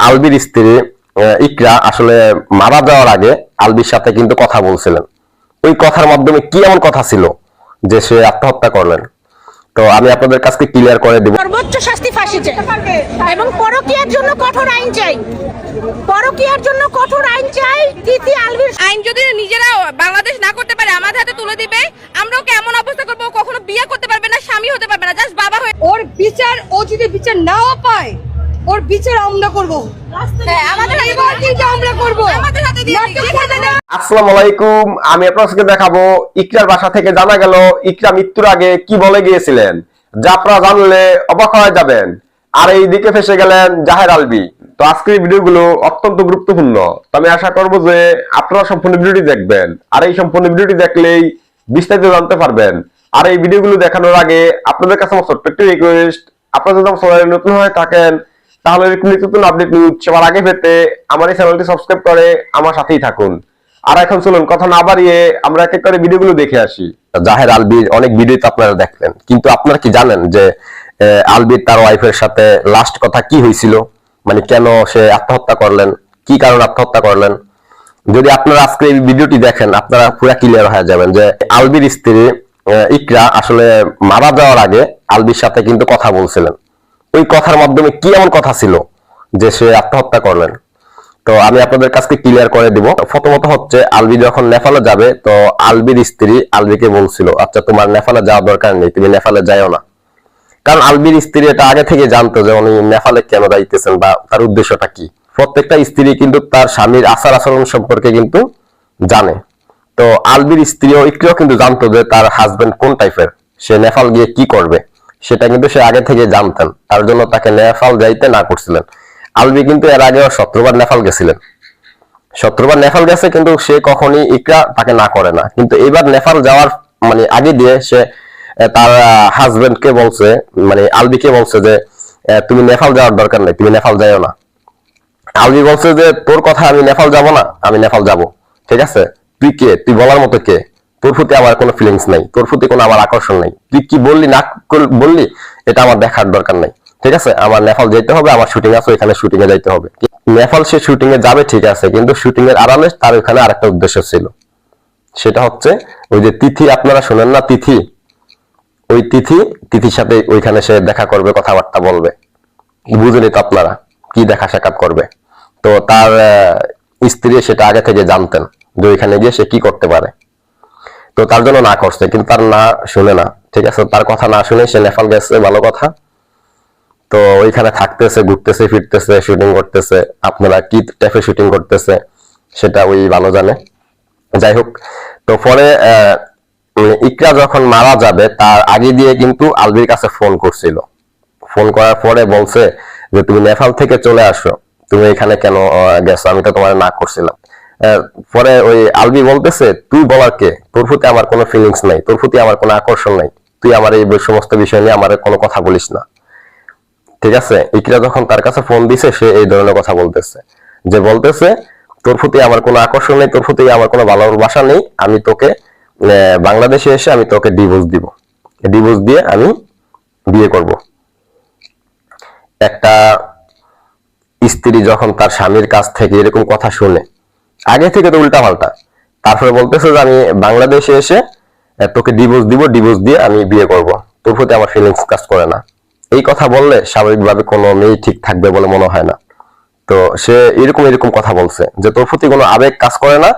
আলবির স্ত্রী ইকরা আসলে মারা যাওয়ার আগে আলবির সাথে কিন্তু কথা বলছিলেন। ওই কথার মাধ্যমে কি এমন কথা ছিল যে সে আত্মহত্যা করলেন? তো আমি আপনাদের কাছে ক্লিয়ার করে দেব। সর্বোচ্চ শাস্তি ফাঁসি চাই এবং পরকীয়ার জন্য কঠোর আইন চাই। পরকীয়ার জন্য কঠোর আইন চাই। তিথি আলবির আইন যদি নিজেরা বাংলাদেশ না করতে পারে আমাদের হাতে তুলে দিবে, আমরাও কেমন অবস্থা করবো? কখনো বিয়ে করতে পারবে না, স্বামী হতে পারবে না, জাস্ট বাবা হয়ে। ওর বিচার, ও যদি বিচার নাও পায়, ওর বিচার আমরা করব। হ্যাঁ, আমাদের আমরা করব। আমাদের হাতে দিয়ে আসসালামু আলাইকুম, আমি আপনাদেরকে দেখাবো ইকরার বাসা থেকে জানা গেল ইকরা মৃত্যুর আগে কি বলে গিয়েছিলেন, যা আপনারা জানলে অবাক হয়ে যাবেন। আর এই দিকে ফেসে গেলেন জাহের আলবি। তো আজকের ভিডিওগুলো অত্যন্ত গুরুত্বপূর্ণ। তো আমি আশা করবো যে আপনারা সম্পূর্ণ ভিডিওটি দেখবেন, আর এই সম্পূর্ণ ভিডিওটি দেখলেই বিস্তারিত জানতে পারবেন। আর এই ভিডিওগুলো দেখানোর আগে আপনাদের কাছে আমার ছোট্ট একটি রিকোয়েস্ট, আপনারা যদি আমার চ্যানেলে নতুন হয়ে থাকেন তাহলে নতুন আপডেট নিউজ সবার আগে পেতে আমার এই চ্যানেলটি সাবস্ক্রাইব করে আমার সাথেই থাকুন। আর এখন চলুন কথা না বাড়িয়ে আমরা এক এক করে ভিডিওগুলো দেখে আসি। জাহের আলবির অনেক ভিডিও তো আপনারা দেখলেন, কিন্তু আপনারা কি জানেন যে আলবির তার ওয়াইফের সাথে লাস্ট কথা কি হয়েছিল? মানে কেন সে আত্মহত্যা করলেন, কি কারণে আত্মহত্যা করলেন? যদি আপনারা আজকে এই ভিডিওটি দেখেন আপনারা পুরো ক্লিয়ার হয়ে যাবেন যে আলবির স্ত্রী ইকরা আসলে মারা যাওয়ার আগে আলবির সাথে কিন্তু কথা বলছিলেন। ওই কথার মাধ্যমে কি এমন কথা ছিল যে সে আত্মহত্যা করলেন? তো আমি আপনাদের কাছে ক্লিয়ার করে দিব। প্রথমত হচ্ছে আলবি যখন নেপালে যাবে তো আলবির স্ত্রী আলবিকে বলছিল, আচ্ছা তোমার নেপালে যাওয়ার দরকার নেই, তুমি নেপালে যাইও না। কারণ আলবির স্ত্রী এটা আগে থেকে জানতো যে উনি নেপালে কেন যাইতেছেন বা তার উদ্দেশ্যটা কি। প্রত্যেকটা স্ত্রী কিন্তু তার স্বামীর আচার আচরণ সম্পর্কে কিন্তু জানে। তো আলবির স্ত্রীও ইকরাও কিন্তু জানতো যে তার হাজবেন্ড কোন টাইপের, সে নেপাল গিয়ে কি করবে সেটা কিন্তু সে আগে থেকে জানতেন। তার জন্য তাকে নেপাল যাইতে না করছিলেন। আলবি কিন্তু এর আগে 17 বার নেপাল গেছিলেন, 17 বার নেপাল গেছে, কিন্তু সে কখনই ইকরা তাকে না করে না। কিন্তু এবার নেপাল যাওয়ার মানে আগে দিয়ে সে তার হাজবেন্ডকে বলছে, মানে আলবিকে বলছে যে তুমি নেপাল যাওয়ার দরকার নেই, তুমি নেপাল যাইও না। আলবি বলছে যে তোর কথা আমি নেপাল যাব না, আমি নেপাল যাব, ঠিক আছে? তুই কে? তুই বলার মতো কে? তোর প্রতি আমার কোনো ফিলিংস নাই, তোর প্রতি কোনো আমার আকর্ষণ নাই। তুই কি বললি না বললি এটা আমার দেখার দরকার নাই, ঠিক আছে? আমার নেপাল যেতে হবে, আমার শুটিং আছে, ওইখানে শুটিং এ যাইতে হবে। নেপাল সে শুটিং এ যাবে ঠিক আছে, কিন্তু শুটিং এর আড়ালে তার ওইখানে আরেকটা উদ্দেশ্য ছিল। সেটা হচ্ছে ওই যে তিথি, আপনারা শুনেন না তিথি, ওই তিথির সাথে ওইখানে সে দেখা করবে, কথাবার্তা বলবে। বুঝেনি তো আপনারা কি দেখা সাক্ষাৎ করবে? তো তার স্ত্রী সেটা আগে থেকে জানতেন যে ওইখানে গিয়ে সে কি করতে পারে। তো তার জন্য না করছে, কিন্তু তার না শুনে না, ঠিক আছে? তার কথা না শুনে সে নেপাল গেছে, ভালো কথা। তো ওইখানে থাকতেছে, ঘুরতেছে, ফিরতেছে, শুটিং করতেছে। আপনারা কি টাইপের শুটিং করতেছে সেটা ওই ভালো জানে। যাই হোক, তো পরে ইকরা যখন মারা যাবে তার আগে দিয়ে কিন্তু আলবির কাছে ফোন করছিল। ফোন করার পরে বলছে যে তুমি নেপাল থেকে চলে আসো, তুমি এখানে কেন গেছো, আমি তো তোমার না করছিলাম। পরে ওই আলবি বলতেছে তুই বলার কে? তোর প্রতি আমার কোনো ফিলিংস নাই, তোর প্রতি আমার কোনো আকর্ষণ নাই, তুই আমার এই সমস্ত বিষয় নিয়ে আমার কোনো কথা বলিস না, ঠিক আছে? ইকরা যখন তার কাছে ফোন দিছে সে এই ধরনের কথা বলতেছে, যে বলতেছে তোর প্রতি আমার কোনো আকর্ষণ নেই, তোর প্রতি আমার কোনো ভালোবাসা নেই, আমি তোকে বাংলাদেশে এসে আমি তোকে ডিভোর্স দিব, ডিভোর্স দিয়ে আমি বিয়ে করব। একটা স্ত্রী যখন তার স্বামীর কাছ থেকে এরকম কথা শুনে, আগে থেকে তো উল্টা পাল্টা, তারপরে বলতেছে যে আমি বাংলাদেশে এসে তোকে ডিভোর্স দিব, ডিভোর্স দিয়ে আমি বিয়ে করব, তোর প্রতি আমার ফিলিংস কাজ করে না। এই কথা বললে স্বাভাবিকভাবে কোনো মেয়ে ঠিক থাকবে বলে মনে হয় না। তো সে এরকম কথা বলছে যে তোর প্রতি কোনো আবেগ কাজ করে না,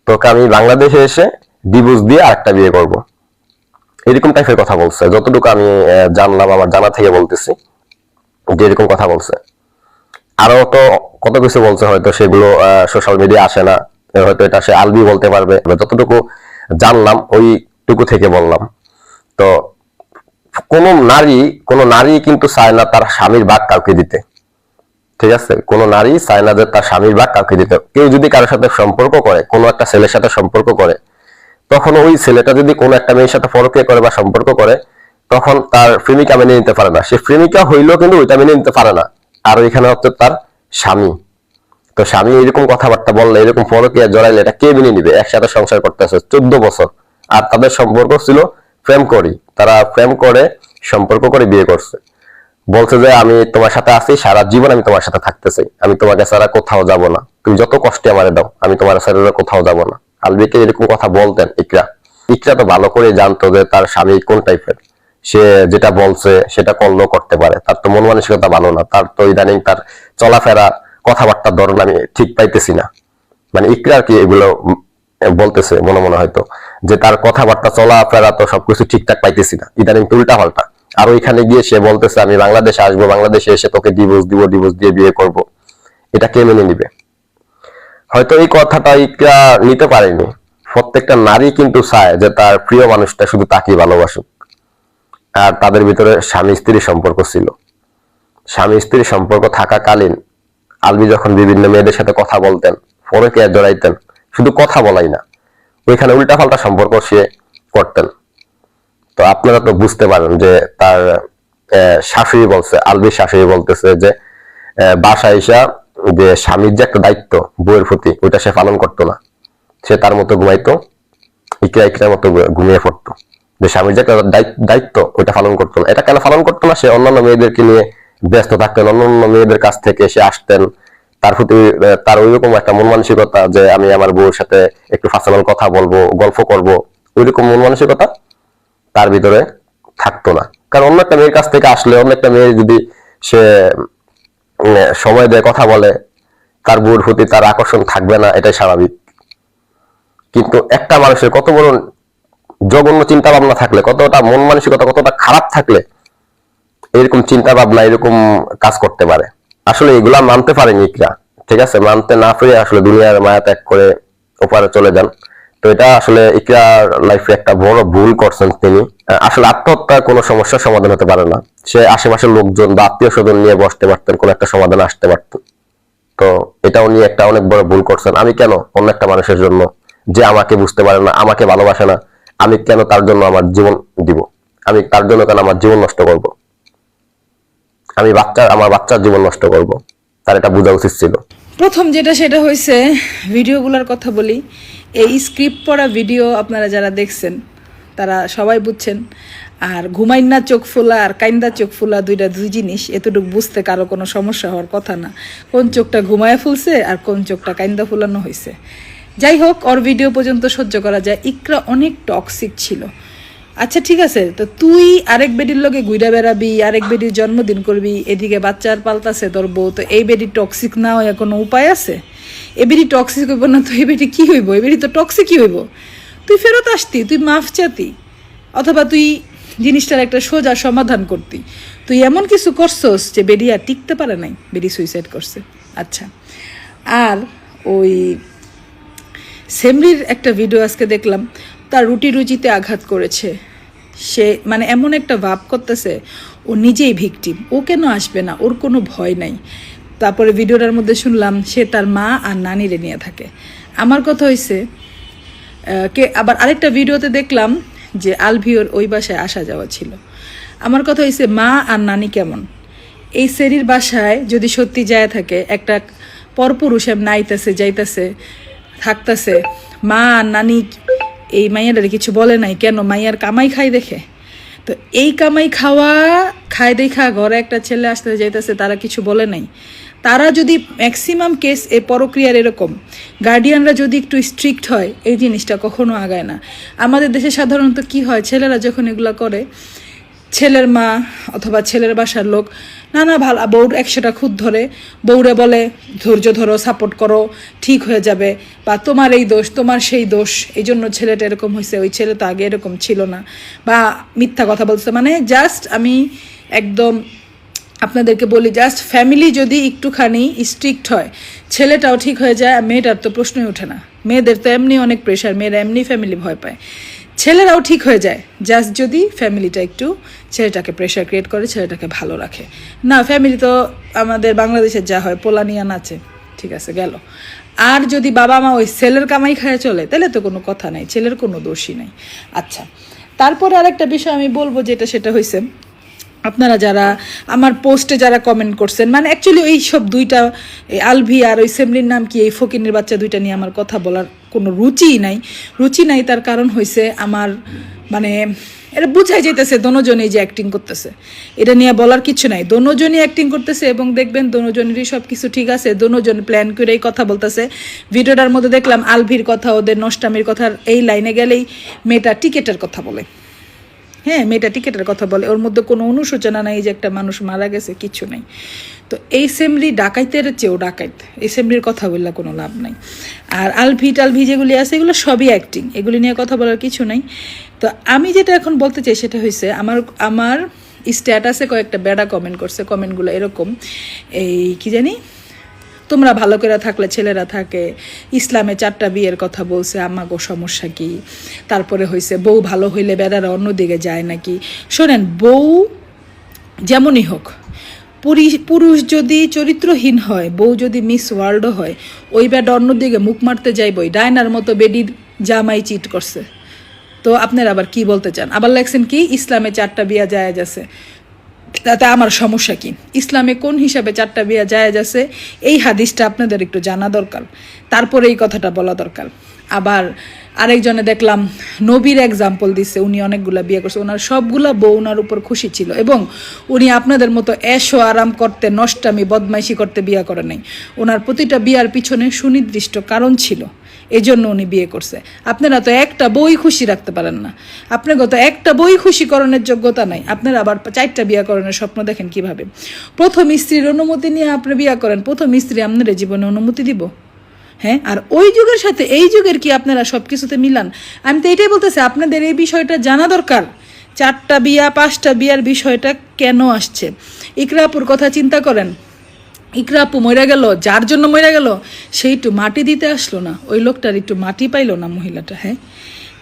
তোকে আমি বাংলাদেশে এসে ডিভোর্স দিয়ে আরেকটা বিয়ে করব, এরকম টাইপের কথা বলছে। যতটুকু আমি জানলাম, আমার জানা থেকে বলতেছি যে এরকম কথা বলছে। আরো তো কত কিছু বলছে, হয়তো সেগুলো সোশ্যাল মিডিয়া আসে না, হয়তো এটা সে আলবি বলতে পারবে। যতটুকু জানলাম ওইটুকু থেকে বললাম। তো কোনো নারী কিন্তু চায় না তার স্বামীর ভাগ কাউকে দিতে, ঠিক আছে? কোনো নারী চায় না যে তার স্বামীর ভাগ কাউকে দিতে। কেউ যদি কারোর সাথে সম্পর্ক করে, কোনো একটা ছেলের সাথে সম্পর্ক করে, তখন ওই ছেলেটা যদি কোনো একটা মেয়ের সাথে পরকীয়া করে বা সম্পর্ক করে, তখন তার প্রেমিকা মেনে নিতে পারে না। সে প্রেমিকা হইলেও কিন্তু ওইটা মেনে নিতে পারে না। আর ওইখানে হচ্ছে তার স্বামী। তো স্বামী এরকম কথাবার্তা বললে, এরকম পরকীয়া জড়াইলে এটা কে মেনে নিবে? একসাথে সংসার করতেছে 14 বছর, আর তাদের সম্পর্ক ছিল প্রেম করি, তারা প্রেম করে সম্পর্ক করে বিয়ে করছে। বলছে যে আমি তোমার সাথে আছি, সারা জীবন আমি তোমার সাথে থাকতে চাই, আমি তোমাকে ছাড়া কোথাও যাব না, তুমি যত কষ্টে আমারে দাও আমি তোমার ছাড়া কোথাও যাব না। আলবিকে এরকম কথা বলতেন ইকরা। ইকরা তো ভালো করে জানতো যে তার স্বামী কোন টাইপের, সে যেটা বলছে সেটা করলেও করতে পারে, তার তো মন মানসিকতা ভালো না, তার তো ইদানিং তার চলাফেরা কথাবার্তার ধরন আমি ঠিক পাইতেছি না। মানে ইকরা কি এগুলো বলতেছে মনে মনে হয়তো যে তার কথাবার্তা চলাফেরা তো সবকিছু ঠিকঠাক পাইতেছি না, ইদানিং উল্টা পাল্টা। আর ওইখানে গিয়ে সে বলতেছে আমি বাংলাদেশে আসবো, বাংলাদেশে এসে তোকে ডিভোর্স দিব, ডিভোর্স দিয়ে বিয়ে করব। এটা কে মেনে নিবে? হয়তো এই কথাটা ইকরা নিতে পারেনি। প্রত্যেকটা নারী কিন্তু চায় যে তার প্রিয় মানুষটা শুধু তাকেই ভালোবাসুক। আর তাদের ভিতরে স্বামী স্ত্রীর সম্পর্ক ছিল। স্বামী স্ত্রীর সম্পর্ক থাকাকালীন আলবি যখন বিভিন্ন মেয়েদের সাথে কথা বলতেন, ফোনে কে জড়াইতেন, শুধু কথা বলাই না, ওইখানে উল্টাপাল্টা সম্পর্ক সে করতেন। তো আপনারা তো বুঝতে পারেন যে তার শাশুড়ি বলছে, আলবির শাশুড়ি বলতেছে যে বাসায় এসা যে স্বামীর যে একটা দায়িত্ব বউয়ের প্রতি, ওইটা সে পালন করতো না, সে তার মতো ঘুমাইতো, ইকরার মতো ঘুমিয়ে পড়তো। যে স্বামীর যে একটা দায়িত্ব ওইটা পালন করতো না। এটা কেন পালন করতো না? সে অন্যান্য মেয়েদেরকে নিয়ে ব্যস্ত থাকতেন, অন্যান্য মেয়েদের কাছ থেকে সে আসতেন, তার প্রতি তার ওইরকম একটা মন মানসিকতা যে আমি আমার বউর সাথে একটু পার্সোনাল কথা বলবো, গল্প করব, ওইরকম মন মানসিকতা তার ভিতরে থাকতো না। কারণ অন্য একটা মেয়ের কাছ থেকে আসলে, অন্য একটা মেয়ে যদি সে সময় দেয়, কথা বলে, তার বউর প্রতি তার আকর্ষণ থাকবে না, এটাই স্বাভাবিক। কিন্তু একটা মানুষের কত বড় জঘন্য চিন্তা ভাবনা থাকলে, কতটা মন মানসিকতা কতটা খারাপ থাকলে এরকম চিন্তা ভাবনা এরকম কাজ করতে পারে। আসলে এগুলা মানতে পারেনি ইকরা, ঠিক আছে? মানতে না পেরে আসলে দুনিয়ার মায়া ত্যাগ করে ওপারে চলে যান। তো এটা আসলে ইকরার লাইফে একটা বড় ভুল করছেন তিনি। আসলে আত্মহত্যা কোনো সমস্যার সমাধান হতে পারে না। সে আশেপাশের লোকজন বা আত্মীয় স্বজন নিয়ে বসতে পারতেন, কোনো একটা সমাধান আসতে পারত। তো এটাও নিয়ে একটা অনেক বড় ভুল করছেন। আমি কেন অন্য একটা মানুষের জন্য, যে আমাকে বুঝতে পারে না, আমাকে ভালোবাসে না, আমি কেন তার জন্য আমার জীবন দিব? আমি তার জন্য কেন আমার জীবন নষ্ট করব? আমি আমার বাচ্চার জীবন নষ্ট করব? তার এটা বোঝা উচিত ছিল। প্রথম যেটা সেটা হয়েছে ভিডিওগুলোর কথা বলি। এই স্ক্রিপ্ট পড়া ভিডিও আপনারা যারা দেখছেন তারা সবাই বুঝছেন। আর ঘুমাইন্না চোখ ফোলা আর কাইন্দা চোখ ফোলা দুই জিনিস, এতটুকু বুঝতে কারো কোনো সমস্যা হওয়ার কথা না। কোন চোখটা ঘুমায়া ফুলছে আর কোন চোখটা কাইন্দা ফুলানো হয়েছে। যাই হোক, ওর ভিডিও পর্যন্ত সহ্য করা যায়। ইকরা অনেক টক্সিক ছিল। আচ্ছা ঠিক আছে, তো তুই আরেক বেডির লগে ঘুরা বেড়াবি, আরেক বেডির জন্মদিন করবি, এদিকে বাচ্চার পাল্টাছে তোর বউ, তো এই বেডি টক্সিক না হয়ে কোনো উপায় আছে? এ বেডি টক্সিক হইব না তো এই বেডি কি হইব? এই বেডি তো টক্সিকই হইব। তুই ফেরত আসতি, তুই মাফ চাতি, অথবা তুই জিনিসটার একটা সোজা সমাধান করতি। তুই এমন কিছু করছস যে বেডি আর টিকতে পারে নাই, বেডি সুইসাইড করছে। আচ্ছা, আর ওই সেমরির একটা ভিডিও আজকে দেখলাম, তার রুচিতে আঘাত করেছে। সে মানে এমন একটা ভাব করতেছে ও নিজেই ভিকটিম, ও কেন আসবে না, ওর কোনো ভয় নাই। তারপরে ভিডিওটার মধ্যে শুনলাম সে তার মা আর নানিরে নিয়ে থাকে। আমার কথা হয়েছে আবার আরেকটা ভিডিওতে দেখলাম যে আলভিওর ওই বাসায় আসা যাওয়া ছিল। আমার কথা হয়েছে মা আর নানি কেমন? এই সেরির বাসায় যদি সত্যি যায় থাকে, একটা পরপুরুষ নাইতেছে যাইতেছে থাকতেছে, মা আর নানি এই মাইয়াটারে কিছু বলে নাই কেন? মাইয়ার কামাই খাই দেখে। তো এই কামাই খায় দেখা ঘরে একটা ছেলে আসতে যাইতেছে, তারা কিছু বলে নাই। তারা যদি ম্যাক্সিমাম কেস এই পরক্রিয়ার এরকম, গার্ডিয়ানরা যদি একটু স্ট্রিক্ট হয় এই জিনিসটা কখনো আগায় না। আমাদের দেশে সাধারণত কি হয়, ছেলেরা যখন এগুলো করে, ছেলের মা অথবা ছেলের বাসার লোক নানা ভালো বউর 100টা খুদ ধরে, বউরে বলে ধৈর্য ধরো, সাপোর্ট করো, ঠিক হয়ে যাবে, বা তোমার এই দোষ, তোমার সেই দোষ, এই জন্য ছেলেটা এরকম হয়েছে, ওই ছেলে তো আগে এরকম ছিল না, বা মিথ্যা কথা বলছে। মানে জাস্ট আমি একদম আপনাদেরকে বলি, জাস্ট ফ্যামিলি যদি একটুখানি স্ট্রিক্ট হয়, ছেলেটাও ঠিক হয়ে যায়। মেয়েটার তো প্রশ্নই ওঠে না, মেয়েদের তো এমনি অনেক প্রেশার, মেয়েরা এমনি ফ্যামিলি ভয় পায়। ছেলেরাও ঠিক হয়ে যায় জাস্ট যদি ফ্যামিলিটা একটু ছেলেটাকে প্রেশার ক্রিয়েট করে, ছেলেটাকে ভালো রাখে। না, ফ্যামিলি তো আমাদের বাংলাদেশের যা হয়, পোলানিয়া নাচে, ঠিক আছে গেল। আর যদি বাবা মা ওই ছেলের কামাই খায় চলে, তাহলে তো কোনো কথা নাই, ছেলের কোনো দোষই নাই। আচ্ছা, তারপরে আরেকটা বিষয় আমি বলবো, যেটা সেটা হয়েছে আপনারা যারা আমার পোস্টে যারা কমেন্ট করছেন, মানে অ্যাকচুয়ালি এই সব দুইটা আলভি আর ওই সেমরির নাম কি, এই ফকিনের বাচ্চা দুইটা নিয়ে আমার কথা বলার কোনো রুচি নাই। তার কারণ হয়েছে আমার মানে এটা বুঝাই যাইতেছে দোনোজনই যে অ্যাক্টিং করতেছে, এটা নিয়ে বলার কিছু নাই। দোনোজনই অ্যাক্টিং করতেছে এবং দেখবেন দোনোজনেরই সব কিছু ঠিক আছে, দোনোজন প্ল্যান করেই কথা বলতেছে। ভিডিওটার মধ্যে দেখলাম আলভির কথা, ওদের নষ্টামির কথা, এই লাইনে গেলেই মেয়েটা টিকেটের কথা বলে। হ্যাঁ, মেয়েটা টিকেটের কথা বলে, ওর মধ্যে কোনো অনুশোচনা নাই যে একটা মানুষ মারা গেছে, কিছু নাই। তো এই সেমরি ডাকাইতের চেয়েও ডাকাইত, এই সেমরির কথা বললে কোনো লাভ নাই। আর আলভি টালভি যেগুলি আছে এগুলো সবই অ্যাক্টিং, এগুলি নিয়ে কথা বলার কিছু নাই। তো আমি যেটা এখন বলতে চাই সেটা হয়েছে, আমার স্ট্যাটাসে কয়েকটা বেড়া কমেন্ট করছে। কমেন্টগুলো এরকম, এই কি জানি, তোমরা ভালো করে থাকলে ছেলেরা থাকে, ইসলামে 4টা বিয়ের কথা বলছে, আমাগো সমস্যা কি? তারপরে হয়েছে বউ ভালো হইলে বেড়ারা অন্যদিকে যায় নাকি? শোনেন, বউ যেমনই হোক, পুরুষ যদি চরিত্রহীন হয়, বউ যদি মিস ওয়ার্ল্ডও হয়, ওই বেডা অন্যদিকে মুখ মারতে যাইবই। ডায়নার মতো বেডির জামাই চিট করছে, তো আপনারা আবার কি বলতে চান? আবার লেখছেন কি ইসলামে 4টা বিয়া জায়েজ আছে, তাতে আমার সমস্যা কি? ইসলামে কোন হিসাবে 4টা বিয়া জায়েজ আছে এই হাদিসটা আপনাদের একটু জানা দরকার, তারপরে এই কথাটা বলা দরকার। আবার আরেকজনে দেখলাম নবীর এক্সাম্পল দিচ্ছে, উনি অনেকগুলা বিয়ে করছে, ওনার সবগুলা বউ ওনার উপর খুশি ছিল, এবং উনি আপনাদের মতো এশো আরাম করতে, নষ্টামি বদমাইশি করতে বিয়ে করে নাই। ওনার প্রতিটা বিয়ার পিছনে সুনির্দিষ্ট কারণ ছিল, এই জন্য উনি বিয়ে করছে। আপনারা তো একটা বই খুশি রাখতে পারেন না, আপনার তো একটা বই খুশিকরণের যোগ্যতা নাই, আপনারা আবার 4টা বিয়া করণের স্বপ্ন দেখেন কিভাবে? প্রথম স্ত্রীর অনুমতি নিয়ে আপনি বিয়া করেন, প্রথম স্ত্রী আপনার জীবনে অনুমতি দিব? হ্যাঁ, আর ওই যুগের সাথে এই যুগের কি আপনারা সব কিছুতে মিলান? আমি তো এটাই বলতেছি, আপনাদের এই বিষয়টা জানা দরকার। 4টা বিয়া 5টা বিয়ার বিষয়টা কেন আসছে? ইকরাপুর কথা চিন্তা করেন, ইকরাপু মরে গেল, যার জন্য মরে গেল সেই একটু মাটি দিতে আসলো না, ওই লোকটার একটু মাটি পাইলো না মহিলাটা। হ্যাঁ,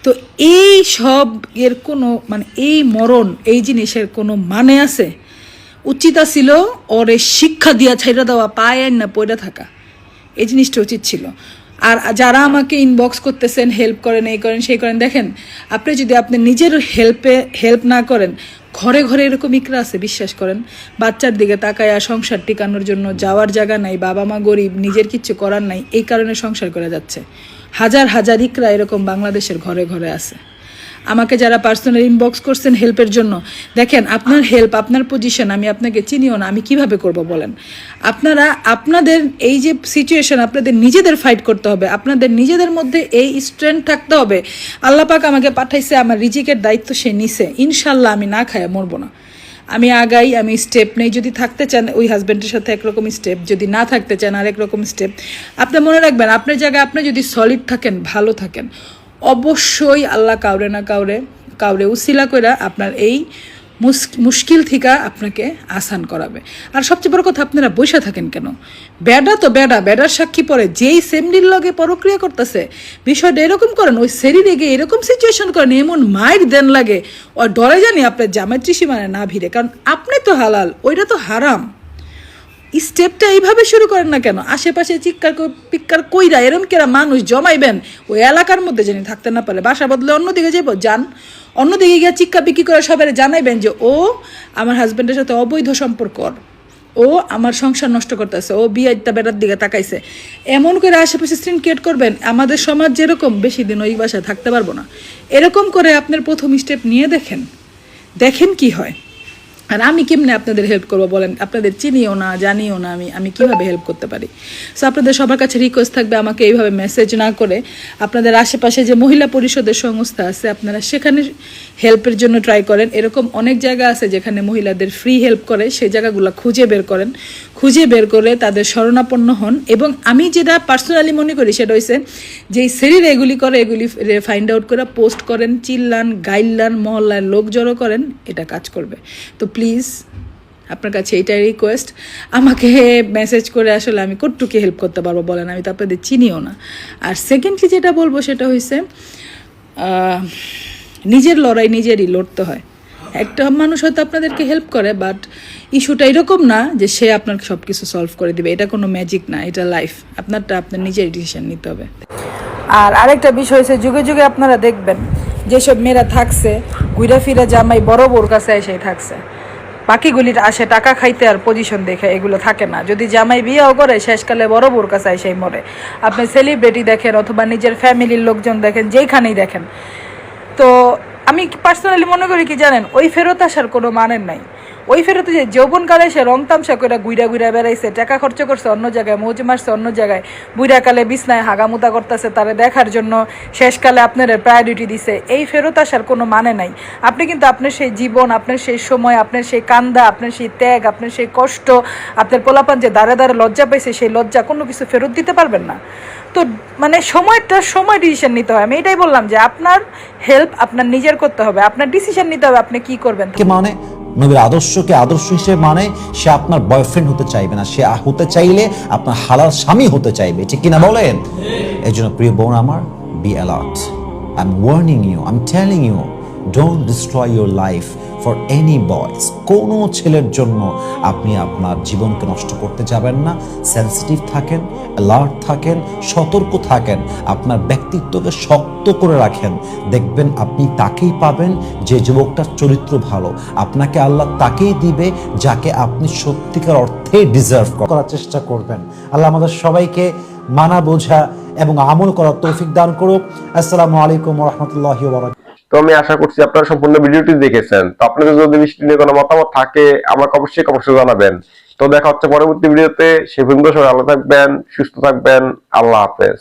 তো এই সব এর কোনো মানে, এই মরণ এই জিনিসের কোনো মানে আছে? উচিত ছিল ওরে শিক্ষা দিয়া ছাইরা দেওয়া, পায় না পয়রা থাকা, এই জিনিসটা উচিত ছিল। আর যারা আমাকে ইনবক্স করতেছেন, হেল্প করেন, এই করেন সেই করেন, দেখেন আপনি যদি আপনি নিজের হেল্প না করেন, ঘরে ঘরে এরকম ইকরা আছে, বিশ্বাস করেন। বাচ্চার দিকে তাকায়া সংসার টিকানোর জন্য যাওয়ার জায়গা নাই, বাবা মা গরিব, নিজের কিচ্ছু করার নাই, এই কারণে সংসার করে যাচ্ছে। হাজার হাজার ইকরা এরকম বাংলাদেশের ঘরে ঘরে আছে। আমাকে যারা পার্সোনাল ইনবক্স করছেন হেল্পের জন্য, দেখেন আপনার হেল্প, আপনার পজিশন আমি আপনাকে চিনিও না, আমি কিভাবে করব বলেন? আপনারা আপনাদের এই যে সিচুয়েশন, আপনাদের নিজেদের ফাইট করতে হবে, আপনাদের নিজেদের মধ্যে এই স্ট্রেংথ থাকতে হবে। আল্লাহ পাক আমাকে পাঠাইছে, আমার রিজিকের দায়িত্ব সে নিছে, ইনশাল্লাহ আমি না খায় মরবো না, আমি আগাই, আমি স্টেপ নেই। যদি থাকতে চান ওই হাজব্যান্ডের সাথে একরকম স্টেপ, যদি না থাকতে চান আরেক রকম স্টেপ। আপনি মনে রাখবেন, আপনার জায়গায় আপনি যদি সলিড থাকেন, ভালো থাকেন, অবশ্যই আল্লাহ কাউরে না কাউরে উসিলা কইরা আপনার এই মুশকিল থেকে আপনাকে আসান করাবে। আর সবচেয়ে বড় কথা, আপনারা বসে থাকেন কেন? বেডা তো বেডার সাক্ষী পরে যেই সেমনির লগে পরক্রিয়া করতেছে, বিষয়টা এরকম করেন, ওই শরীরে গিয়ে এরকম সিচুয়েশন করেন, এমন মাইর দেন লাগে ওই ডরে জানি আপনার জামাই ত্রিসীমানে না ভিড়ে, কারণ আপনি তো হালাল, ওইটা তো হারাম। স্টেপটা এইভাবে শুরু করেন না কেন? আশেপাশে চিৎকার পিৎকার কইরা এরম কেরা মানুষ জমাইবেন ওই এলাকার মধ্যে যেন থাকতে না পারে, বাসা বদলে অন্যদিকে যাবো, যান অন্যদিকে গিয়ে চিৎকা বিক্রি করে সবাই জানাইবেন যে ও আমার হাজব্যান্ডের সাথে অবৈধ সম্পর্ক, ও আমার সংসার নষ্ট করতেছে, ও বিয়েটা বেটার দিকে তাকাইছে, এমন করে আশেপাশে স্ক্রিন ক্রিয়েট করবেন। আমাদের সমাজ যেরকম, বেশি দিন ওই বাসায় থাকতে পারবো না, এরকম করে আপনার প্রথম স্টেপ নিয়ে দেখেন কি হয়। আর আমি কেমনে আপনাদের হেল্প করবো বলেন? আপনাদের চিনিও না, জানিও না, আমি কিভাবে হেল্প করতে পারি? সো আপনাদের সবার কাছে রিকোয়েস্ট থাকবে, আমাকে এইভাবে মেসেজ না করে আপনাদের আশেপাশে যে মহিলা পরিষদের সংস্থা আছে, আপনারা সেখানে হেল্পের জন্য ট্রাই করেন। এরকম অনেক জায়গা আছে যেখানে মহিলাদের ফ্রি হেল্প করে, সেই জায়গাগুলো খুঁজে বের করে তাদের শরণাপন্ন হন। এবং আমি যেটা পার্সোনালি মনে করি সেটা হচ্ছে, যেই শরীরে এগুলি করে, এগুলি ফাইন্ড আউট করে পোস্ট করেন, চিল্লান, গাইল্লান, মহল্লার লোক জড়ো করেন, এটা কাজ করবে। তো প্লিজ আপনার কাছে এইটাই রিকোয়েস্ট, আমাকে মেসেজ করে আসলে আমি কতটুকু হেল্প করতে পারবো বলেন? আমি তো আপনাদের চিনিও না। আর সেকেন্ডলি যেটা বলবো সেটা হচ্ছে, নিজের লড়াই নিজেরই লড়তে হয়। একটা মানুষ হয়তো আপনাদেরকে হেল্প করে, বাট ইস্যুটা এরকম না যে সে আপনার সব কিছু সলভ করে দিবে, এটা কোনো ম্যাজিক না, এটা লাইফ, আপনারটা আপনার নিজের ডিসিশন নিতে হবে। আর আরেকটা বিষয় হচ্ছে, যুগে যুগে আপনারা দেখবেন যেসব মেয়েরা থাকছে, ঘুরে ফিরে জামাই বড় বউর কাছে এসে থাকছে, বাকিগুলির আসে টাকা খাইতে আর পজিশন দেখে, এগুলো থাকে না। যদি জামাই বিয়েও করে, শেষকালে বড় বউর কাছে এসেই মরে। আপনি সেলিব্রিটি দেখেন অথবা নিজের ফ্যামিলির লোকজন দেখেন, যেইখানেই দেখেন, তো আমি পার্সোনালি মনে করি কি জানেন, ওই ফেরত আসার কোনো মানে নাই। ওই ফেরত যে যৌবনকালে সে রং তামসা করে গুইরা গুইরা বেড়াইছে, টাকা খরচ করছে অন্য জায়গায়, মৌজ মারছে অন্য জায়গায়, বুড়াকালে বিছনায় হাগামুতা করতেছে তারে দেখার জন্য, শেষকালে আপনার প্রায়োরিটি দিছে, এই ফেরত আসার কোনো মানে নাই। আপনি কিন্তু আপনার সেই জীবন, আপনার সেই সময়, আপনার সেই কান্দা, আপনার সেই ত্যাগ, আপনার সেই কষ্ট, আপনার পোলাপান যে দাঁড়ে দাঁড়ে লজ্জা পাইছে, সেই লজ্জা কোনো কিছু ফেরত দিতে পারবেন না। তো মানে সময় ডিসিশন নিতে হয়। আমি এটাই বললাম যে আপনার হেল্প আপনার নিজের করতে হবে, আপনার ডিসিশন নিতে হবে আপনি কি করবেন। মানে নবীর আদর্শকে আদর্শ হিসেবে মানে সে আপনার বয়ফ্রেন্ড হতে চাইবে না, সে হতে চাইলে আপনার হালাল স্বামী হতে চাইবে, ঠিক কিনা বলেন? এই জন্য প্রিয় বোন আমার, be alert. I am warning you, I am telling you, don't destroy your life for any boys. কোনো ছেলের জন্য আপনি আপনার জীবনকে নষ্ট করতে যাবেন না। সেন্সিটিভ থাকেন, অ্যালার্ট থাকেন, সতর্ক থাকেন, আপনার ব্যক্তিত্বকে শক্ত করে রাখেন। দেখবেন আপনি তাকেই পাবেন যে যুবকটার চরিত্র ভালো। আপনাকে আল্লাহ তাকেই দিবে যাকে আপনি সত্যিকার অর্থে ডিজার্ভ করার চেষ্টা করবেন। আল্লাহ আমাদের সবাইকে মানা বোঝা এবং আমল করার তৌফিক দান করুক। আসসালামু আলাইকুম ওয়া রাহমাতুল্লাহি ওয়া বারাকাতুহু। তো আমি আশা করছি আপনারা সম্পূর্ণ ভিডিওটি দেখেছেন। তো আপনাদের যদি বিষয়টি নিয়ে কোনো মতামত থাকে আমাকে অবশ্যই জানাবেন। তো দেখা হচ্ছে পরবর্তী ভিডিওতে। সে পর্যন্ত সবাই ভালো থাকবেন, সুস্থ থাকবেন। আল্লাহ হাফেজ।